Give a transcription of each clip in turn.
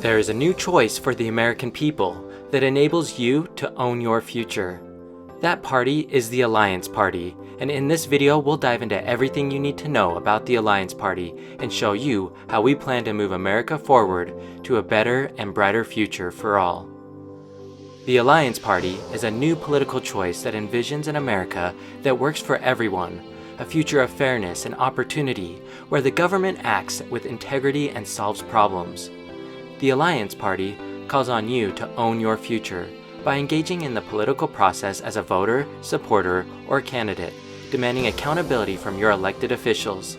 There is a new choice for the American people that enables you to own your future. That party is the Alliance Party, and in this video we'll dive into everything you need to know about the Alliance Party and show you how we plan to move America forward to a better and brighter future for all. The Alliance Party is a new political choice that envisions an America that works for everyone, a future of fairness and opportunity where the government acts with integrity and solves problems. The Alliance Party calls on you to own your future by engaging in the political process as a voter, supporter, or candidate, demanding accountability from your elected officials.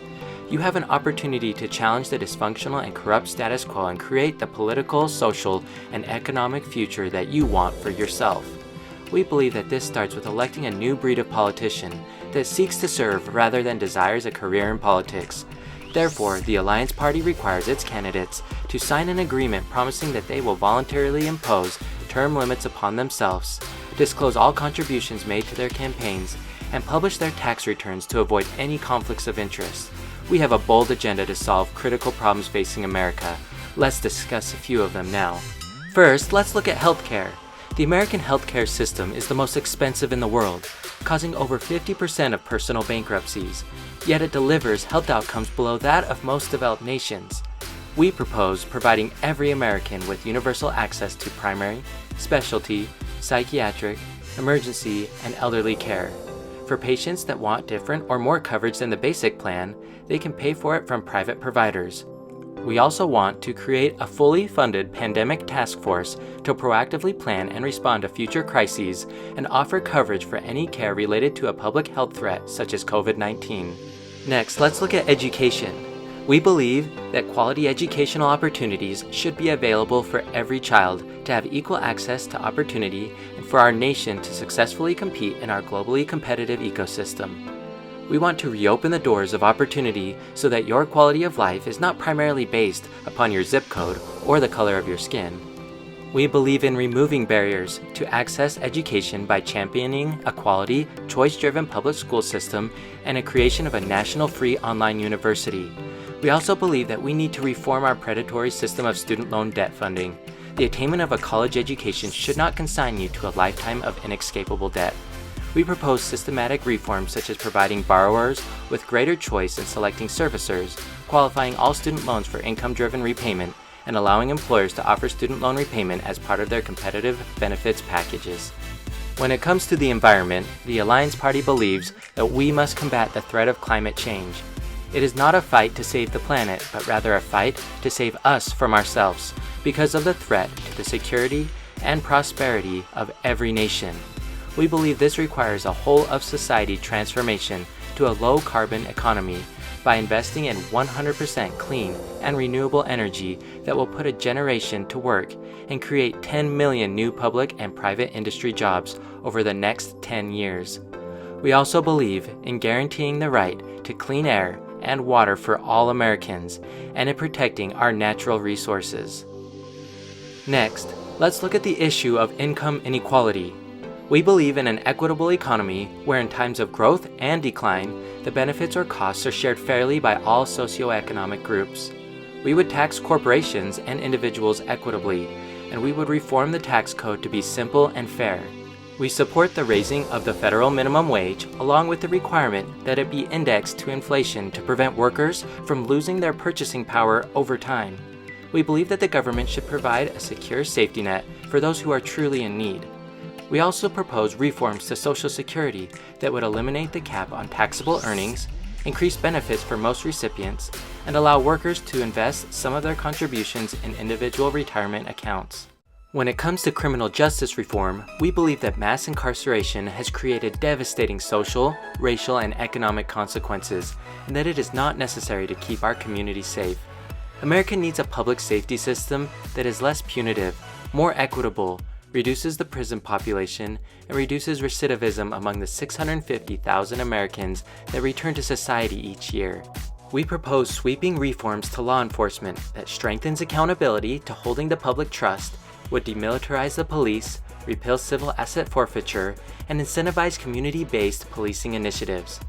You have an opportunity to challenge the dysfunctional and corrupt status quo and create the political, social, and economic future that you want for yourself. We believe that this starts with electing a new breed of politician that seeks to serve rather than desires a career in politics. Therefore, the Alliance Party requires its candidates to sign an agreement promising that they will voluntarily impose term limits upon themselves, disclose all contributions made to their campaigns, and publish their tax returns to avoid any conflicts of interest. We have a bold agenda to solve critical problems facing America. Let's discuss a few of them now. First, let's look at healthcare. The American healthcare system is the most expensive in the world, causing over 50% of personal bankruptcies, yet it delivers health outcomes below that of most developed nations. We propose providing every American with universal access to primary, specialty, psychiatric, emergency, and elderly care. For patients that want different or more coverage than the basic plan, they can pay for it from private providers. We also want to create a fully funded pandemic task force to proactively plan and respond to future crises and offer coverage for any care related to a public health threat such as COVID-19. Next, let's look at education. We believe that quality educational opportunities should be available for every child to have equal access to opportunity and for our nation to successfully compete in our globally competitive ecosystem. We want to reopen the doors of opportunity so that your quality of life is not primarily based upon your zip code or the color of your skin. We believe in removing barriers to access education by championing a quality, choice-driven public school system and a creation of a national free online university. We also believe that we need to reform our predatory system of student loan debt funding. The attainment of a college education should not consign you to a lifetime of inescapable debt. We propose systematic reforms such as providing borrowers with greater choice in selecting servicers, qualifying all student loans for income-driven repayment, and allowing employers to offer student loan repayment as part of their competitive benefits packages. When it comes to the environment, the Alliance Party believes that we must combat the threat of climate change. It is not a fight to save the planet, but rather a fight to save us from ourselves because of the threat to the security and prosperity of every nation. We believe this requires a whole-of-society transformation to a low-carbon economy by investing in 100% clean and renewable energy that will put a generation to work and create 10 million new public and private industry jobs over the next 10 years. We also believe in guaranteeing the right to clean air and water for all Americans and in protecting our natural resources. Next, let's look at the issue of income inequality. We believe in an equitable economy where in times of growth and decline, the benefits or costs are shared fairly by all socioeconomic groups. We would tax corporations and individuals equitably, and we would reform the tax code to be simple and fair. We support the raising of the federal minimum wage along with the requirement that it be indexed to inflation to prevent workers from losing their purchasing power over time. We believe that the government should provide a secure safety net for those who are truly in need. We also propose reforms to Social Security that would eliminate the cap on taxable earnings, increase benefits for most recipients, and allow workers to invest some of their contributions in individual retirement accounts. When it comes to criminal justice reform, we believe that mass incarceration has created devastating social, racial, and economic consequences, and that it is not necessary to keep our communities safe. America needs a public safety system that is less punitive, more equitable, reduces the prison population, and reduces recidivism among the 650,000 Americans that return to society each year. We propose sweeping reforms to law enforcement that strengthens accountability to holding the public trust, would demilitarize the police, repeal civil asset forfeiture, and incentivize community-based policing initiatives.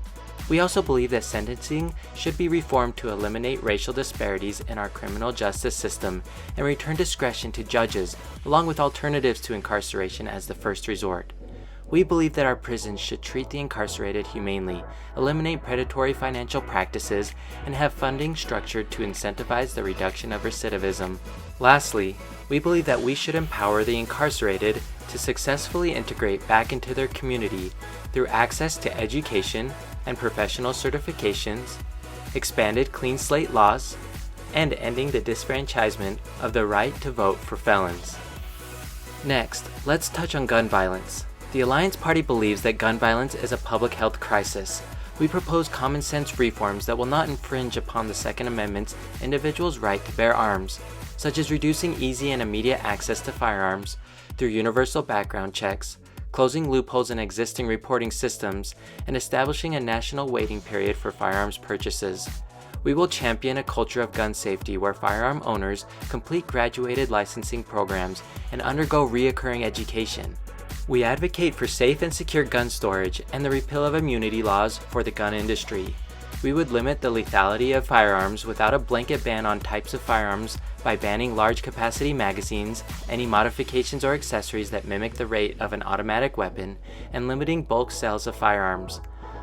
We also believe that sentencing should be reformed to eliminate racial disparities in our criminal justice system and return discretion to judges, along with alternatives to incarceration as the first resort. We believe that our prisons should treat the incarcerated humanely, eliminate predatory financial practices, and have funding structured to incentivize the reduction of recidivism. Lastly, we believe that we should empower the incarcerated to successfully integrate back into their community through access to education and professional certifications, expanded clean slate laws, and ending the disfranchisement of the right to vote for felons. Next, let's touch on gun violence. The Alliance Party believes that gun violence is a public health crisis. We propose common sense reforms that will not infringe upon the Second Amendment's individual's right to bear arms, such as reducing easy and immediate access to firearms through universal background checks, closing loopholes in existing reporting systems, and establishing a national waiting period for firearms purchases. We will champion a culture of gun safety where firearm owners complete graduated licensing programs and undergo reoccurring education. We advocate for safe and secure gun storage and the repeal of immunity laws for the gun industry. We would limit the lethality of firearms without a blanket ban on types of firearms by banning large capacity magazines, any modifications or accessories that mimic the rate of an automatic weapon, and limiting bulk sales of firearms.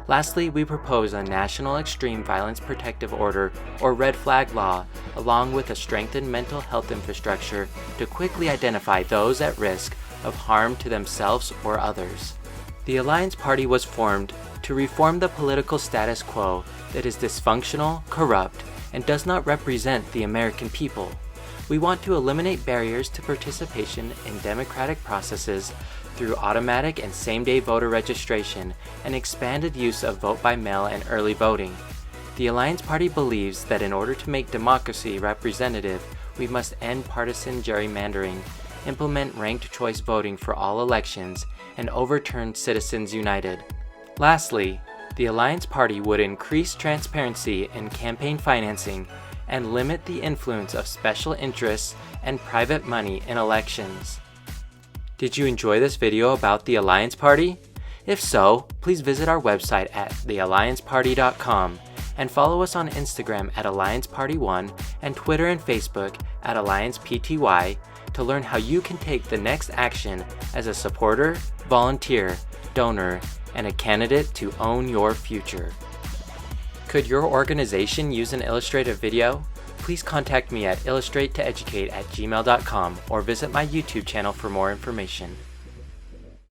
Lastly, we propose a National Extreme Violence Protective Order or Red Flag Law, along with a strengthened mental health infrastructure to quickly identify those at risk of harm to themselves or others. The Alliance Party was formed to reform the political status quo that is dysfunctional, corrupt, and does not represent the American people. We want to eliminate barriers to participation in democratic processes through automatic and same-day voter registration and expanded use of vote-by-mail and early voting. The Alliance Party believes that in order to make democracy representative, we must end partisan gerrymandering, implement ranked choice voting for all elections, and overturn Citizens United. Lastly, the Alliance Party would increase transparency in campaign financing and limit the influence of special interests and private money in elections. Did you enjoy this video about the Alliance Party? If so, please visit our website at theallianceparty.com and follow us on Instagram at AllianceParty1 and Twitter and Facebook at AlliancePTY to learn how you can take the next action as a supporter, volunteer, donor, and a candidate to own your future. Could your organization use an illustrative video? Please contact me at illustratetoeducate@gmail.com or visit my YouTube channel for more information.